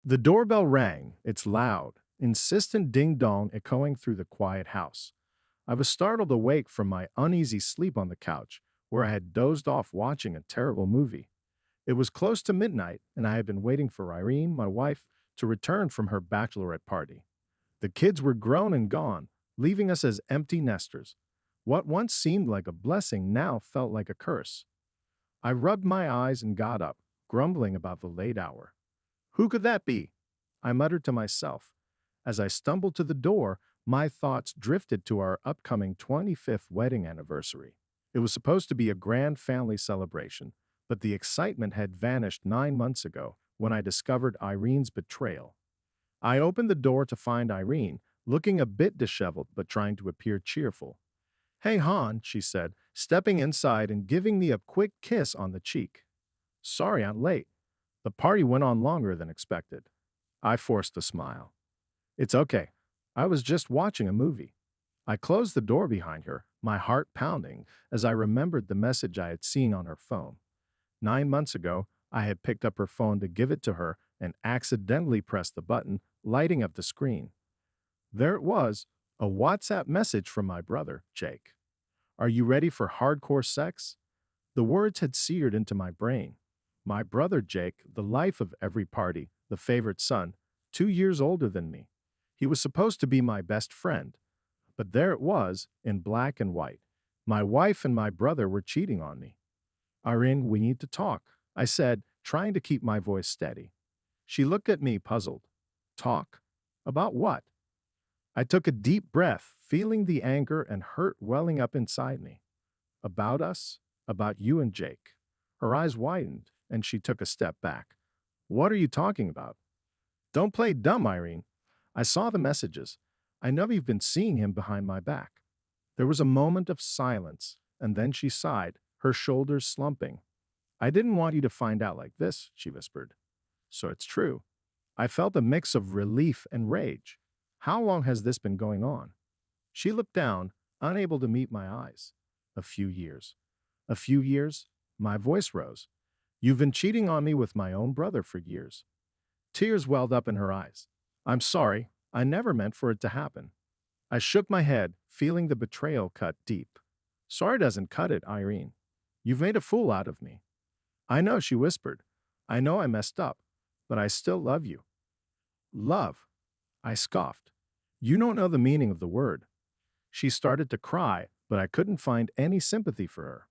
The doorbell rang, its loud, insistent ding-dong echoing through the quiet house. I was startled awake from my uneasy sleep on the couch, where I had dozed off watching a terrible movie. It was close to midnight, and I had been waiting for Irene, my wife, to return from her bachelorette party. The kids were grown and gone, leaving us as empty nesters. What once seemed like a blessing now felt like a curse. I rubbed my eyes and got up, grumbling about the late hour. Who could that be? I muttered to myself. As I stumbled to the door, my thoughts drifted to our upcoming 25th wedding anniversary. It was supposed to be a grand family celebration, but the excitement had vanished 9 months ago when I discovered Irene's betrayal. I opened the door to find Irene, looking a bit disheveled but trying to appear cheerful. Hey, Han, she said, stepping inside and giving me a quick kiss on the cheek. Sorry I'm late. The party went on longer than expected. I forced a smile. It's okay. I was just watching a movie. I closed the door behind her, my heart pounding as I remembered the message I had seen on her phone. 9 months ago, I had picked up her phone to give it to her and accidentally pressed the button, lighting up the screen. There it was, a WhatsApp message from my brother, Jake. Are you ready for hardcore sex? The words had seared into my brain. My brother Jake, the life of every party, the favorite son, 2 years older than me. He was supposed to be my best friend. But there it was, in black and white. My wife and my brother were cheating on me. Irene, we need to talk, I said, trying to keep my voice steady. She looked at me, puzzled. Talk? About what? I took a deep breath, feeling the anger and hurt welling up inside me. About us? About you and Jake. Her eyes widened, and she took a step back. What are you talking about? Don't play dumb, Irene. I saw the messages. I know you've been seeing him behind my back. There was a moment of silence, and then she sighed, her shoulders slumping. I didn't want you to find out like this, she whispered. So it's true. I felt a mix of relief and rage. How long has this been going on? She looked down, unable to meet my eyes. A few years. A few years? My voice rose. You've been cheating on me with my own brother for years. Tears welled up in her eyes. I'm sorry. I never meant for it to happen. I shook my head, feeling the betrayal cut deep. Sorry doesn't cut it, Irene. You've made a fool out of me. I know, she whispered. I know I messed up, but I still love you. Love? I scoffed. You don't know the meaning of the word. She started to cry, but I couldn't find any sympathy for her.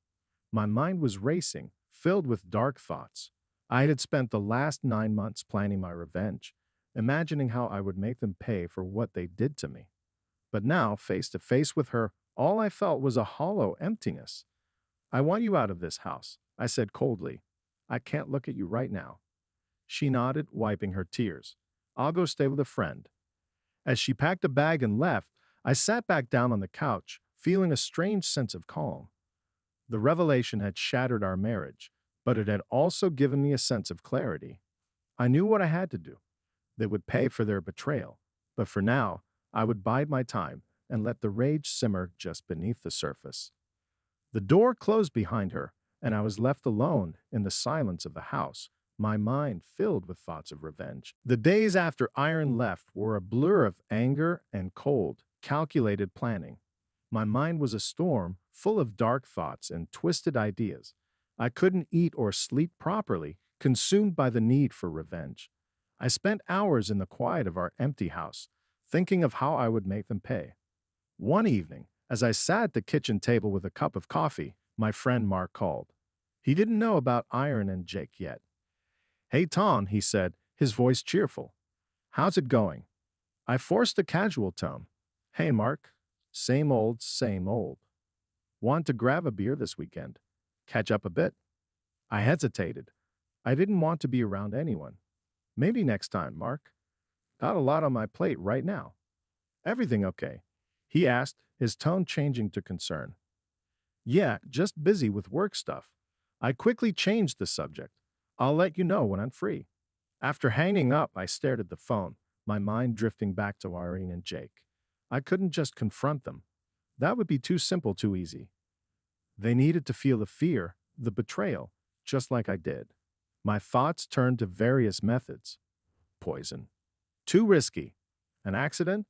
My mind was racing, filled with dark thoughts. I had spent the last 9 months planning my revenge, imagining how I would make them pay for what they did to me. But now, face to face with her, all I felt was a hollow emptiness. I want you out of this house, I said coldly. I can't look at you right now. She nodded, wiping her tears. I'll go stay with a friend. As she packed a bag and left, I sat back down on the couch, feeling a strange sense of calm. The revelation had shattered our marriage, but it had also given me a sense of clarity. I knew what I had to do. They would pay for their betrayal, but for now, I would bide my time and let the rage simmer just beneath the surface. The door closed behind her, and I was left alone in the silence of the house, my mind filled with thoughts of revenge. The days after Iron left were a blur of anger and cold, calculated planning. My mind was a storm, full of dark thoughts and twisted ideas. I couldn't eat or sleep properly, consumed by the need for revenge. I spent hours in the quiet of our empty house, thinking of how I would make them pay. One evening, as I sat at the kitchen table with a cup of coffee, my friend Mark called. He didn't know about Iron and Jake yet. Hey, Tom, he said, his voice cheerful. How's it going? I forced a casual tone. Hey, Mark. Same old, same old. Want to grab a beer this weekend? Catch up a bit? I hesitated. I didn't want to be around anyone. Maybe next time, Mark. Got a lot on my plate right now. Everything okay? He asked, his tone changing to concern. Yeah, just busy with work stuff. I quickly changed the subject. I'll let you know when I'm free. After hanging up, I stared at the phone, my mind drifting back to Irene and Jake. I couldn't just confront them. That would be too simple, too easy. They needed to feel the fear, the betrayal, just like I did. My thoughts turned to various methods. poison. Too risky. An accident?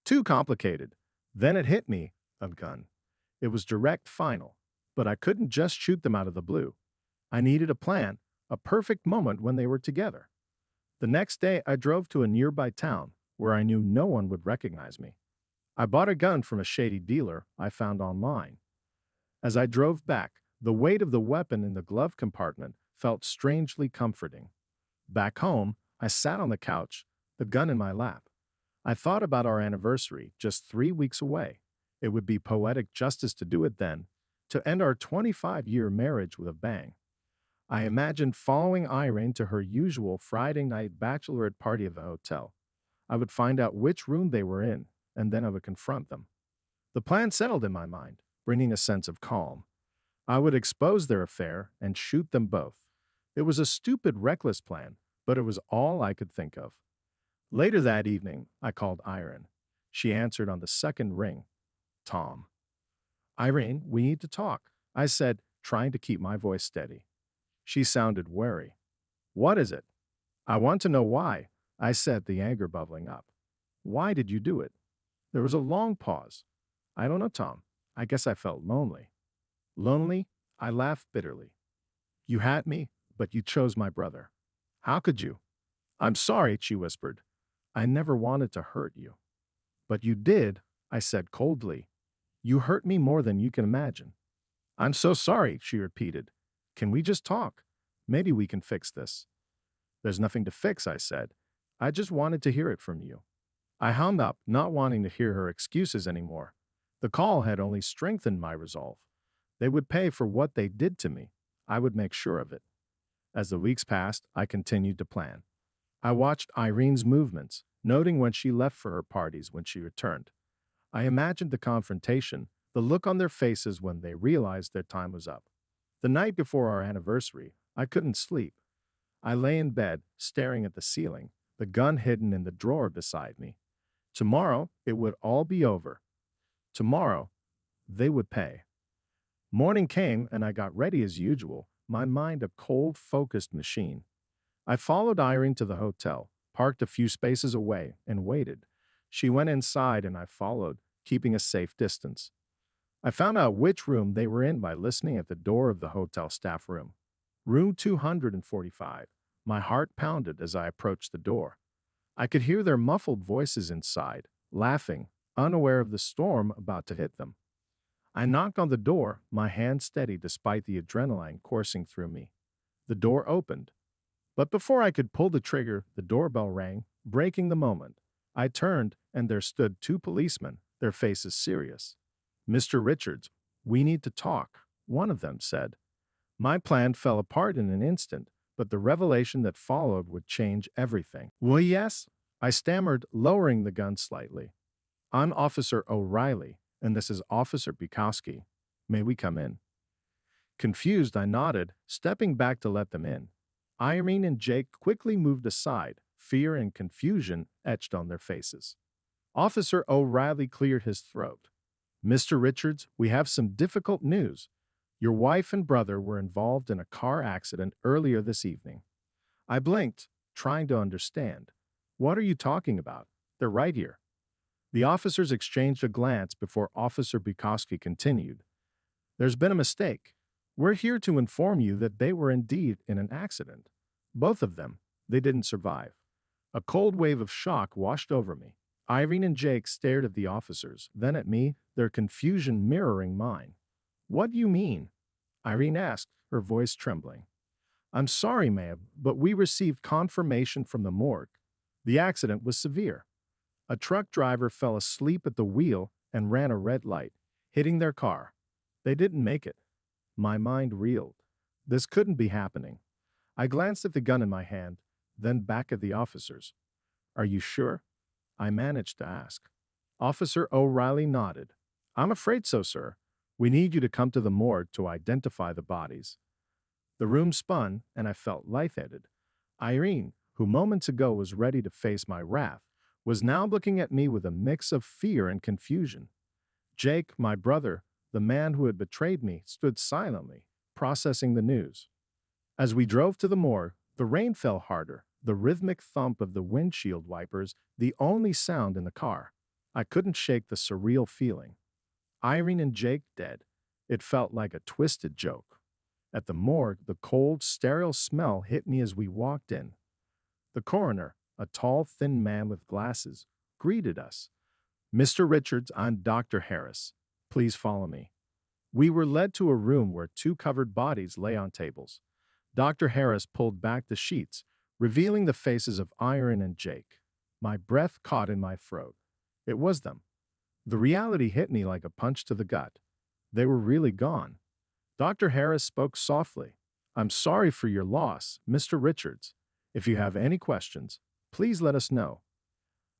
Too complicated. Then it hit me, a gun. It was direct final. But I couldn't just shoot them out of the blue. I needed a plan, a perfect moment when they were together. The next day, I drove to a nearby town where I knew no one would recognize me. I bought a gun from a shady dealer I found online. As I drove back, the weight of the weapon in the glove compartment felt strangely comforting. Back home, I sat on the couch, the gun in my lap. I thought about our anniversary, just 3 weeks away. It would be poetic justice to do it then, to end our 25-year marriage with a bang. I imagined following Irene to her usual Friday night bachelorette party at the hotel. I would find out which room they were in, and then I would confront them. The plan settled in my mind, bringing a sense of calm. I would expose their affair and shoot them both. It was a stupid, reckless plan, but it was all I could think of. Later that evening, I called Irene. She answered on the second ring. Tom. Irene, we need to talk, I said, trying to keep my voice steady. She sounded wary. What is it? I want to know why, I said, the anger bubbling up. Why did you do it? There was a long pause. I don't know, Tom. I guess I felt lonely. Lonely? I laughed bitterly. You had me, but you chose my brother. How could you? I'm sorry, she whispered. I never wanted to hurt you. But you did, I said coldly. You hurt me more than you can imagine. I'm so sorry, she repeated. Can we just talk? Maybe we can fix this. There's nothing to fix, I said. I just wanted to hear it from you. I hung up, not wanting to hear her excuses anymore. The call had only strengthened my resolve. They would pay for what they did to me. I would make sure of it. As the weeks passed, I continued to plan. I watched Irene's movements, noting when she left for her parties when she returned. I imagined the confrontation, the look on their faces when they realized their time was up. The night before our anniversary, I couldn't sleep. I lay in bed, staring at the ceiling, the gun hidden in the drawer beside me. Tomorrow, it would all be over. Tomorrow, they would pay. Morning came and I got ready as usual, my mind a cold, focused machine. I followed Irene to the hotel, parked a few spaces away, and waited. She went inside and I followed, keeping a safe distance. I found out which room they were in by listening at the door of the hotel staff room. Room 245. My heart pounded as I approached the door. I could hear their muffled voices inside, laughing, unaware of the storm about to hit them. I knocked on the door, my hand steady despite the adrenaline coursing through me. The door opened. But before I could pull the trigger, the doorbell rang, breaking the moment. I turned, and there stood two policemen, their faces serious. Mr. Richards, we need to talk, one of them said. My plan fell apart in an instant, but the revelation that followed would change everything. Well, yes, I stammered, lowering the gun slightly. I'm Officer O'Reilly, and this is Officer Bukowski. May we come in? Confused, I nodded, stepping back to let them in. Irene and Jake quickly moved aside, fear and confusion etched on their faces. Officer O'Reilly cleared his throat. Mr. Richards, we have some difficult news. Your wife and brother were involved in a car accident earlier this evening. I blinked, trying to understand. What are you talking about? They're right here. The officers exchanged a glance before Officer Bukowski continued. There's been a mistake. We're here to inform you that they were indeed in an accident. Both of them. They didn't survive. A cold wave of shock washed over me. Irene and Jake stared at the officers, then at me, their confusion mirroring mine. What do you mean? Irene asked, her voice trembling. I'm sorry, ma'am, but we received confirmation from the morgue. The accident was severe. A truck driver fell asleep at the wheel and ran a red light, hitting their car. They didn't make it. My mind reeled. This couldn't be happening. I glanced at the gun in my hand, then back at the officers. Are you sure? I managed to ask. Officer O'Reilly nodded. I'm afraid so, sir. We need you to come to the morgue to identify the bodies. The room spun, and I felt lightheaded. Irene, who moments ago was ready to face my wrath, was now looking at me with a mix of fear and confusion. Jake, my brother, the man who had betrayed me, stood silently, processing the news. As we drove to the morgue, the rain fell harder, the rhythmic thump of the windshield wipers the only sound in the car. I couldn't shake the surreal feeling. Irene and Jake dead. It felt like a twisted joke. At the morgue, the cold, sterile smell hit me as we walked in. The coroner, a tall, thin man with glasses, greeted us. "Mr. Richards, I'm Dr. Harris. Please follow me." We were led to a room where two covered bodies lay on tables. Dr. Harris pulled back the sheets, revealing the faces of Irene and Jake. My breath caught in my throat. It was them. The reality hit me like a punch to the gut. They were really gone. Dr. Harris spoke softly. "I'm sorry for your loss, Mr. Richards. If you have any questions, please let us know."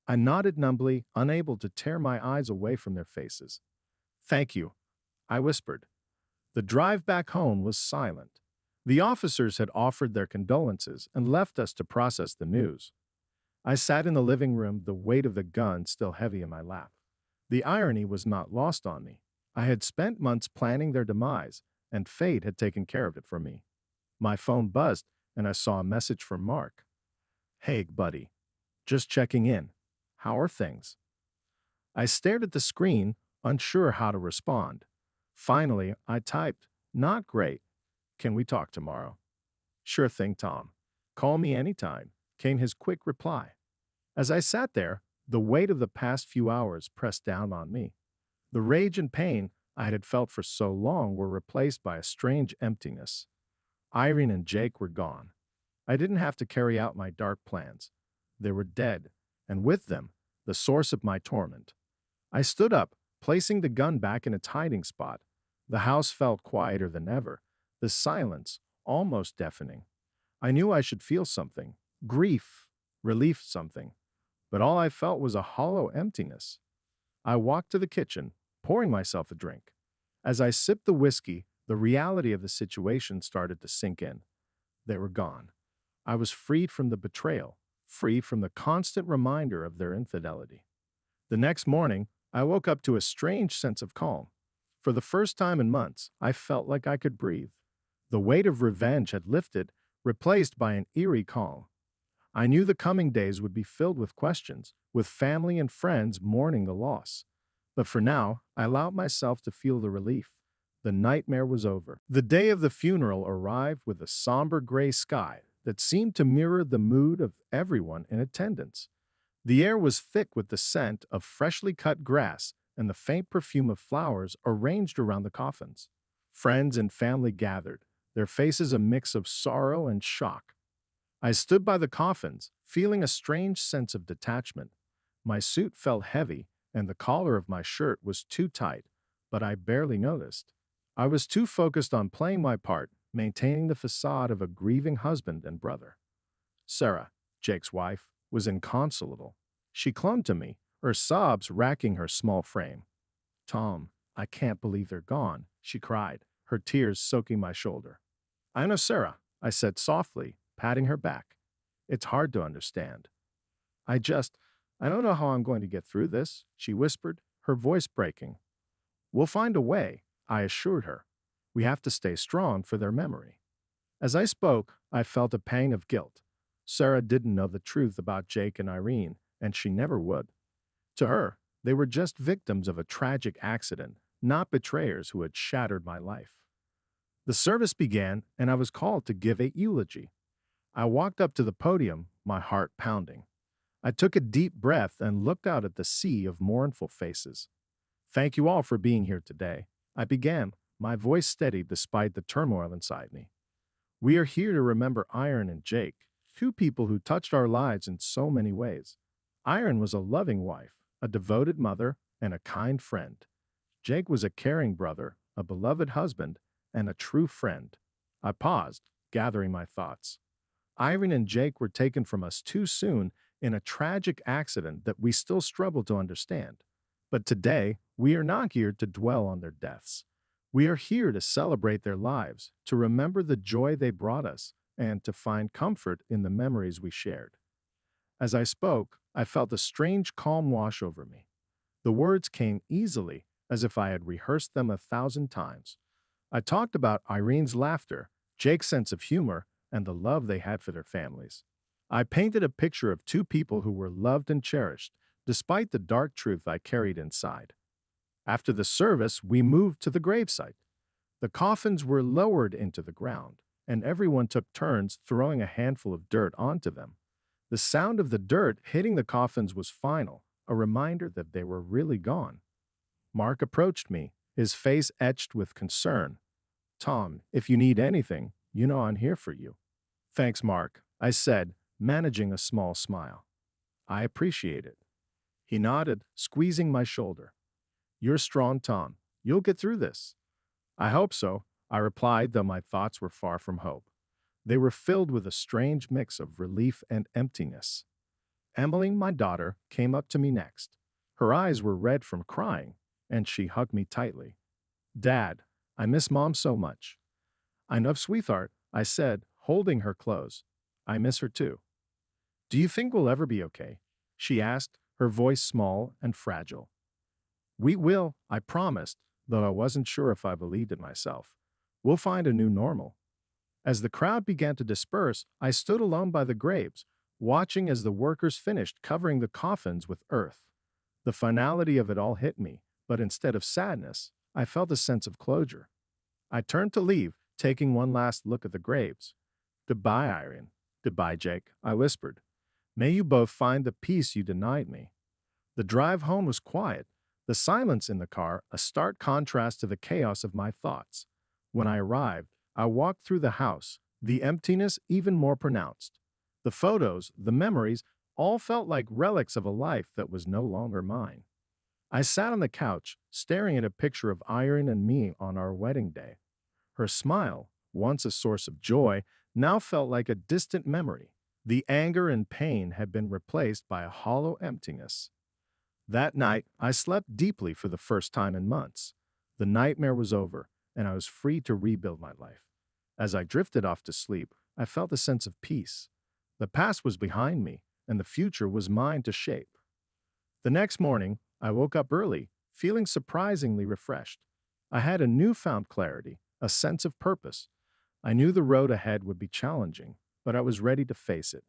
I nodded numbly, unable to tear my eyes away from their faces. "Thank you," I whispered. The drive back home was silent. The officers had offered their condolences and left us to process the news. I sat in the living room, the weight of the gun still heavy in my lap. The irony was not lost on me. I had spent months planning their demise, and fate had taken care of it for me. My phone buzzed, and I saw a message from Mark. "Hey, buddy. Just checking in. How are things?" I stared at the screen, unsure how to respond. Finally, I typed, "Not great. Can we talk tomorrow?" "Sure thing, Tom. Call me anytime," came his quick reply. As I sat there, the weight of the past few hours pressed down on me. The rage and pain I had felt for so long were replaced by a strange emptiness. Irene and Jake were gone. I didn't have to carry out my dark plans. They were dead, and with them, the source of my torment. I stood up, placing the gun back in its hiding spot. The house felt quieter than ever, the silence almost deafening. I knew I should feel something, grief, relief, something, but all I felt was a hollow emptiness. I walked to the kitchen, pouring myself a drink. As I sipped the whiskey, the reality of the situation started to sink in. They were gone. I was freed from the betrayal, free from the constant reminder of their infidelity. The next morning, I woke up to a strange sense of calm. For the first time in months, I felt like I could breathe. The weight of revenge had lifted, replaced by an eerie calm. I knew the coming days would be filled with questions, with family and friends mourning the loss. But for now, I allowed myself to feel the relief. The nightmare was over. The day of the funeral arrived with a somber gray sky that seemed to mirror the mood of everyone in attendance. The air was thick with the scent of freshly cut grass and the faint perfume of flowers arranged around the coffins. Friends and family gathered, their faces a mix of sorrow and shock. I stood by the coffins, feeling a strange sense of detachment. My suit felt heavy, and the collar of my shirt was too tight, but I barely noticed. I was too focused on playing my part, maintaining the facade of a grieving husband and brother. Sarah, Jake's wife, was inconsolable. She clung to me, her sobs racking her small frame. "Tom, I can't believe they're gone," she cried, her tears soaking my shoulder. "I know, Sarah," I said softly, patting her back. "It's hard to understand." I don't know how I'm going to get through this," she whispered, her voice breaking. "We'll find a way," I assured her. "We have to stay strong for their memory." As I spoke, I felt a pang of guilt. Sarah didn't know the truth about Jake and Irene, and she never would. To her, they were just victims of a tragic accident, not betrayers who had shattered my life. The service began, and I was called to give a eulogy. I walked up to the podium, my heart pounding. I took a deep breath and looked out at the sea of mournful faces. "Thank you all for being here today," I began, my voice steady despite the turmoil inside me. "We are here to remember Iron and Jake, two people who touched our lives in so many ways. Iron was a loving wife, a devoted mother, and a kind friend. Jake was a caring brother, a beloved husband, and a true friend." I paused, gathering my thoughts. Irene and Jake were taken from us too soon in a tragic accident that we still struggle to understand. But today, we are not here to dwell on their deaths. We are here to celebrate their lives, to remember the joy they brought us, and to find comfort in the memories we shared. As I spoke, I felt a strange calm wash over me. The words came easily, as if I had rehearsed them 1,000 times. I talked about Irene's laughter, Jake's sense of humor, and the love they had for their families. I painted a picture of two people who were loved and cherished, despite the dark truth I carried inside. After the service, we moved to the gravesite. The coffins were lowered into the ground, and everyone took turns throwing a handful of dirt onto them. The sound of the dirt hitting the coffins was final, a reminder that they were really gone. Mark approached me, his face etched with concern. Tom, if you need anything, you know I'm here for you. Thanks, Mark, I said, managing a small smile. I appreciate it. He nodded, squeezing my shoulder. You're strong, Tom. You'll get through this. I hope so, I replied, though my thoughts were far from hope. They were filled with a strange mix of relief and emptiness. Emily, my daughter, came up to me next. Her eyes were red from crying, and she hugged me tightly. Dad, I miss Mom so much. I know, sweetheart, I said, holding her close. I miss her too. Do you think we'll ever be okay? She asked, her voice small and fragile. We will, I promised, though I wasn't sure if I believed it myself. We'll find a new normal. As the crowd began to disperse, I stood alone by the graves, watching as the workers finished covering the coffins with earth. The finality of it all hit me, but instead of sadness, I felt a sense of closure. I turned to leave, taking one last look at the graves. Goodbye, Irene. Goodbye, Jake, I whispered. May you both find the peace you denied me. The drive home was quiet, the silence in the car a stark contrast to the chaos of my thoughts. When I arrived, I walked through the house, the emptiness even more pronounced. The photos, the memories, all felt like relics of a life that was no longer mine. I sat on the couch, staring at a picture of Irene and me on our wedding day. Her smile, once a source of joy, now felt like a distant memory. The anger and pain had been replaced by a hollow emptiness. That night, I slept deeply for the first time in months. The nightmare was over, and I was free to rebuild my life. As I drifted off to sleep, I felt a sense of peace. The past was behind me, and the future was mine to shape. The next morning, I woke up early, feeling surprisingly refreshed. I had a newfound clarity, a sense of purpose. I knew the road ahead would be challenging, but I was ready to face it.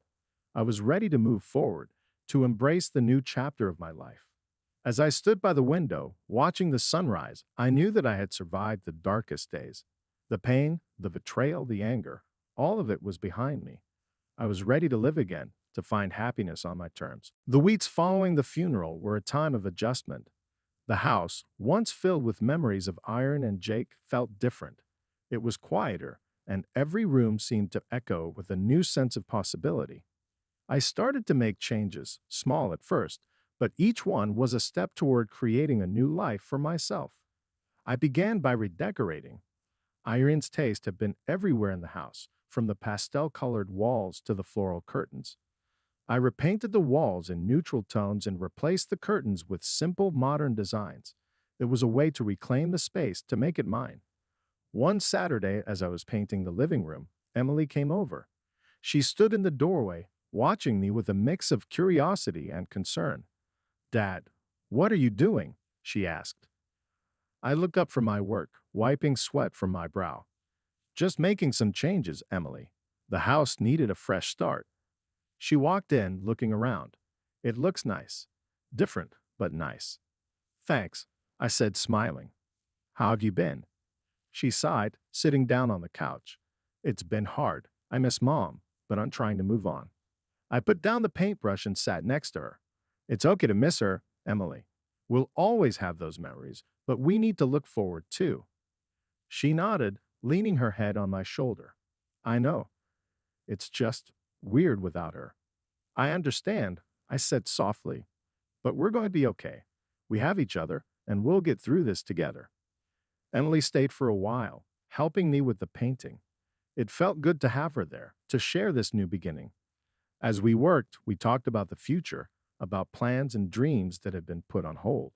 I was ready to move forward, to embrace the new chapter of my life. As I stood by the window, watching the sunrise, I knew that I had survived the darkest days. The pain, the betrayal, the anger, all of it was behind me. I was ready to live again, to find happiness on my terms. The weeks following the funeral were a time of adjustment. The house, once filled with memories of Iron and Jake, felt different. It was quieter, and every room seemed to echo with a new sense of possibility. I started to make changes, small at first, but each one was a step toward creating a new life for myself. I began by redecorating. Irene's taste had been everywhere in the house, from the pastel-colored walls to the floral curtains. I repainted the walls in neutral tones and replaced the curtains with simple modern designs. It was a way to reclaim the space, to make it mine. One Saturday, as I was painting the living room, Emily came over. She stood in the doorway, watching me with a mix of curiosity and concern. Dad, what are you doing? She asked. I looked up from my work, wiping sweat from my brow. Just making some changes, Emily. The house needed a fresh start. She walked in, looking around. It looks nice. Different, but nice. Thanks, I said, smiling. How have you been? She sighed, sitting down on the couch. It's been hard. I miss Mom, but I'm trying to move on. I put down the paintbrush and sat next to her. It's okay to miss her, Emily. We'll always have those memories, but we need to look forward too. She nodded, leaning her head on my shoulder. I know. It's just weird without her. I understand, I said softly. But we're going to be okay. We have each other, and we'll get through this together. Emily stayed for a while, helping me with the painting. It felt good to have her there, to share this new beginning. As we worked, we talked about the future, about plans and dreams that had been put on hold.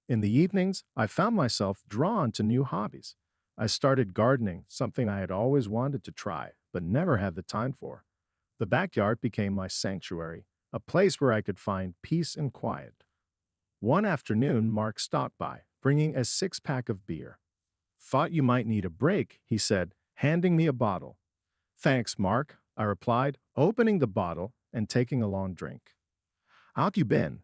In the evenings, I found myself drawn to new hobbies. I started gardening, something I had always wanted to try, but never had the time for. The backyard became my sanctuary, a place where I could find peace and quiet. One afternoon, Mark stopped by, bringing a six-pack of beer. Thought you might need a break, he said, handing me a bottle. Thanks, Mark, I replied, opening the bottle and taking a long drink. How've you been?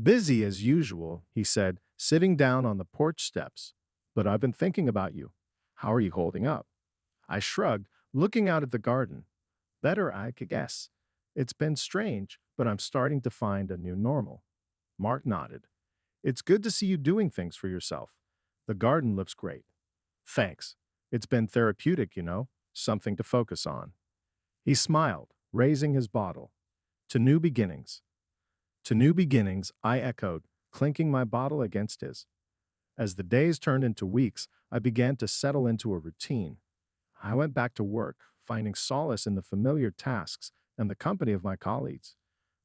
Busy as usual, he said, sitting down on the porch steps. But I've been thinking about you. How are you holding up? I shrugged, looking out at the garden. Better, I could guess. It's been strange, but I'm starting to find a new normal. Mark nodded. It's good to see you doing things for yourself. The garden looks great. Thanks. It's been therapeutic, something to focus on. He smiled, raising his bottle. To new beginnings. To new beginnings, I echoed, clinking my bottle against his. As the days turned into weeks, I began to settle into a routine. I went back to work, finding solace in the familiar tasks and the company of my colleagues.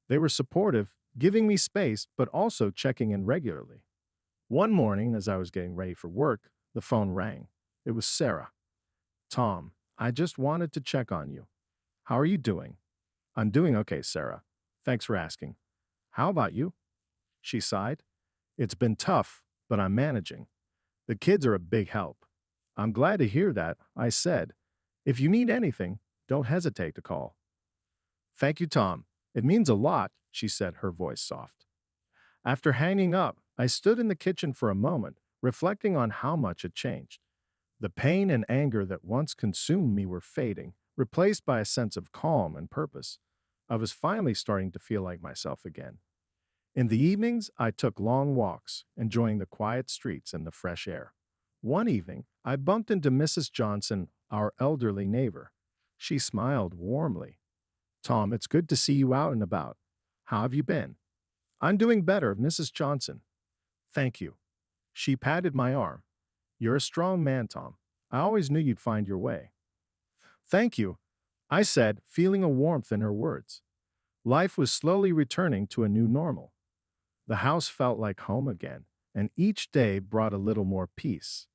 They were supportive, giving me space, but also checking in regularly. One morning, as I was getting ready for work, the phone rang. It was Sarah. Tom, I just wanted to check on you. How are you doing? I'm doing okay, Sarah. Thanks for asking. How about you? She sighed. It's been tough, but I'm managing. The kids are a big help. I'm glad to hear that, I said. If you need anything, don't hesitate to call. Thank you, Tom. It means a lot, she said, her voice soft. After hanging up, I stood in the kitchen for a moment, reflecting on how much had changed. The pain and anger that once consumed me were fading, replaced by a sense of calm and purpose. I was finally starting to feel like myself again. In the evenings, I took long walks, enjoying the quiet streets and the fresh air. One evening, I bumped into Mrs. Johnson, our elderly neighbor. She smiled warmly. Tom, it's good to see you out and about. How have you been? I'm doing better, Mrs. Johnson. Thank you. She patted my arm. You're a strong man, Tom. I always knew you'd find your way. Thank you, I said, feeling a warmth in her words. Life was slowly returning to a new normal. The house felt like home again, and each day brought a little more peace.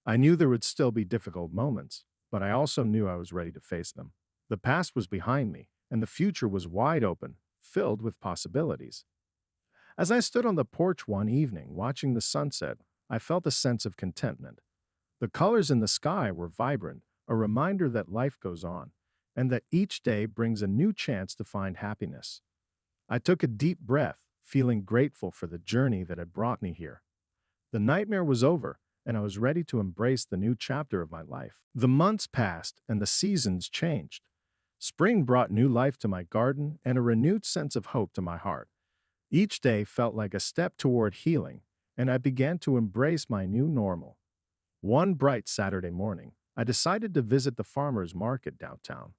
I knew there would still be difficult moments, but I also knew I was ready to face them. The past was behind me, and the future was wide open, filled with possibilities. As I stood on the porch one evening, watching the sunset, I felt a sense of contentment. The colors in the sky were vibrant, a reminder that life goes on, and that each day brings a new chance to find happiness. I took a deep breath, feeling grateful for the journey that had brought me here. The nightmare was over, and I was ready to embrace the new chapter of my life. The months passed, and the seasons changed. Spring brought new life to my garden and a renewed sense of hope to my heart. Each day felt like a step toward healing, and I began to embrace my new normal. One bright Saturday morning, I decided to visit the farmer's market downtown.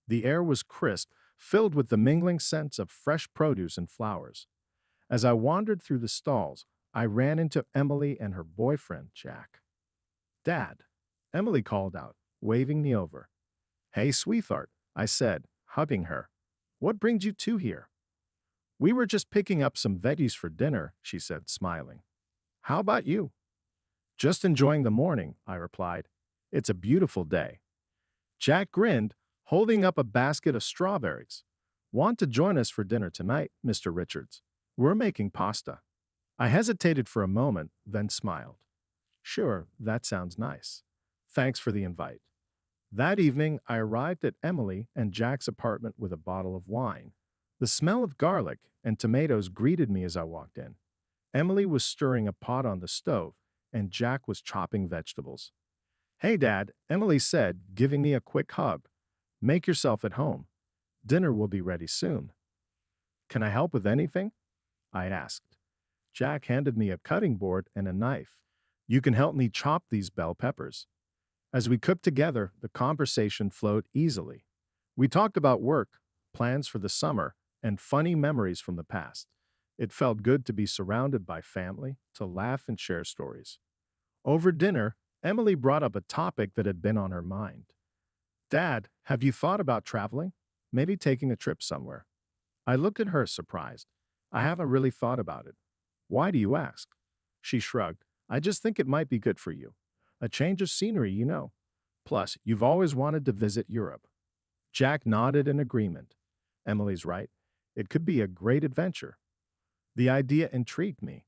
The air was crisp, filled with the mingling scents of fresh produce and flowers. As I wandered through the stalls, I ran into Emily and her boyfriend, Jack. Dad, Emily called out, waving me over. Hey, sweetheart, I said, hugging her. What brings you two here? We were just picking up some veggies for dinner, she said, smiling. How about you? Just enjoying the morning, I replied. It's a beautiful day. Jack grinned, holding up a basket of strawberries. Want to join us for dinner tonight, Mr. Richards? We're making pasta. I hesitated for a moment, then smiled. Sure, that sounds nice. Thanks for the invite. That evening, I arrived at Emily and Jack's apartment with a bottle of wine. The smell of garlic and tomatoes greeted me as I walked in. Emily was stirring a pot on the stove, and Jack was chopping vegetables. Hey, Dad, Emily said, giving me a quick hug. Make yourself at home. Dinner will be ready soon. Can I help with anything? I asked. Jack handed me a cutting board and a knife. You can help me chop these bell peppers. As we cooked together, the conversation flowed easily. We talked about work, plans for the summer, and funny memories from the past. It felt good to be surrounded by family, to laugh and share stories. Over dinner, Emily brought up a topic that had been on her mind. Dad, have you thought about traveling? Maybe taking a trip somewhere? I looked at her surprised. I haven't really thought about it. Why do you ask? She shrugged. I just think it might be good for you. A change of scenery. Plus, you've always wanted to visit Europe. Jack nodded in agreement. Emily's right. It could be a great adventure. The idea intrigued me.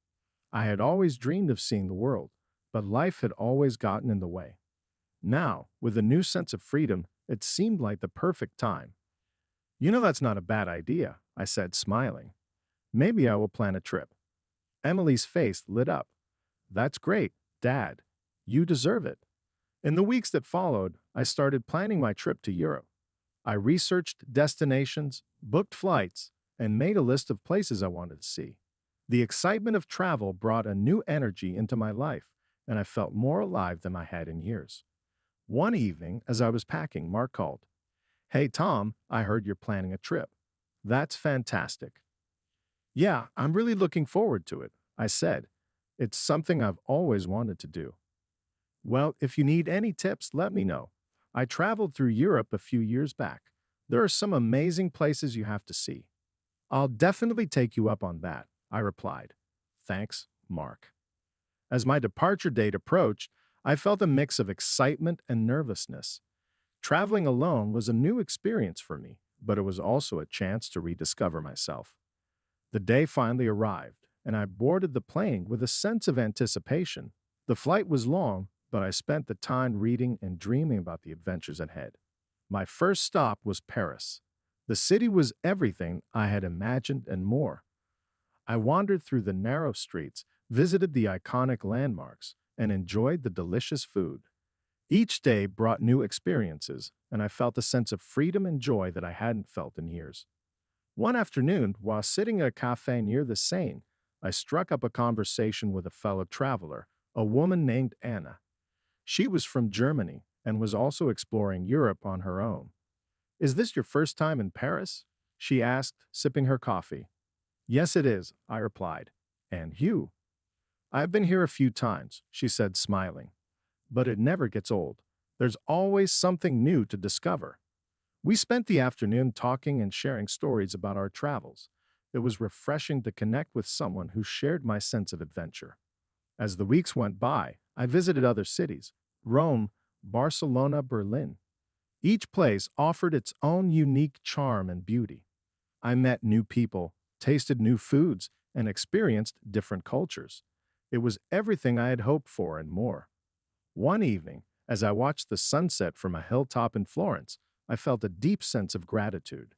I had always dreamed of seeing the world, but life had always gotten in the way. Now, with a new sense of freedom, It seemed like the perfect time. You know, that's not a bad idea, I said, smiling. Maybe I will plan a trip. Emily's face lit up. That's great, Dad. You deserve it. In the weeks that followed, I started planning my trip to Europe. I researched destinations, booked flights, and made a list of places I wanted to see. The excitement of travel brought a new energy into my life, and I felt more alive than I had in years. One evening, as I was packing, Mark called. Hey, Tom, I heard you're planning a trip. That's fantastic. Yeah, I'm really looking forward to it, I said. It's something I've always wanted to do. Well, if you need any tips, let me know. I traveled through Europe a few years back. There are some amazing places you have to see. I'll definitely take you up on that, I replied. Thanks, Mark. As my departure date approached, I felt a mix of excitement and nervousness. Traveling alone was a new experience for me, but it was also a chance to rediscover myself. The day finally arrived, and I boarded the plane with a sense of anticipation. The flight was long, but I spent the time reading and dreaming about the adventures ahead. My first stop was Paris. The city was everything I had imagined and more. I wandered through the narrow streets, visited the iconic landmarks, and enjoyed the delicious food. Each day brought new experiences, and I felt a sense of freedom and joy that I hadn't felt in years. One afternoon, while sitting at a cafe near the Seine, I struck up a conversation with a fellow traveler, a woman named Anna. She was from Germany and was also exploring Europe on her own. Is this your first time in Paris? She asked, sipping her coffee. Yes, it is, I replied. And you? I've been here a few times, she said, smiling. But it never gets old. There's always something new to discover. We spent the afternoon talking and sharing stories about our travels. It was refreshing to connect with someone who shared my sense of adventure. As the weeks went by, I visited other cities: Rome, Barcelona, Berlin. Each place offered its own unique charm and beauty. I met new people, tasted new foods, and experienced different cultures. It was everything I had hoped for and more. One evening, as I watched the sunset from a hilltop in Florence, I felt a deep sense of gratitude.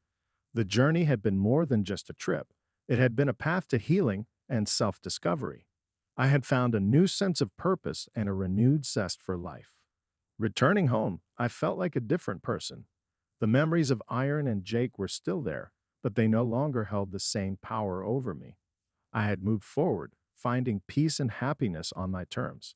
The journey had been more than just a trip. It had been a path to healing and self-discovery. I had found a new sense of purpose and a renewed zest for life. Returning home, I felt like a different person. The memories of Iron and Jake were still there, but they no longer held the same power over me. I had moved forward, finding peace and happiness on my terms.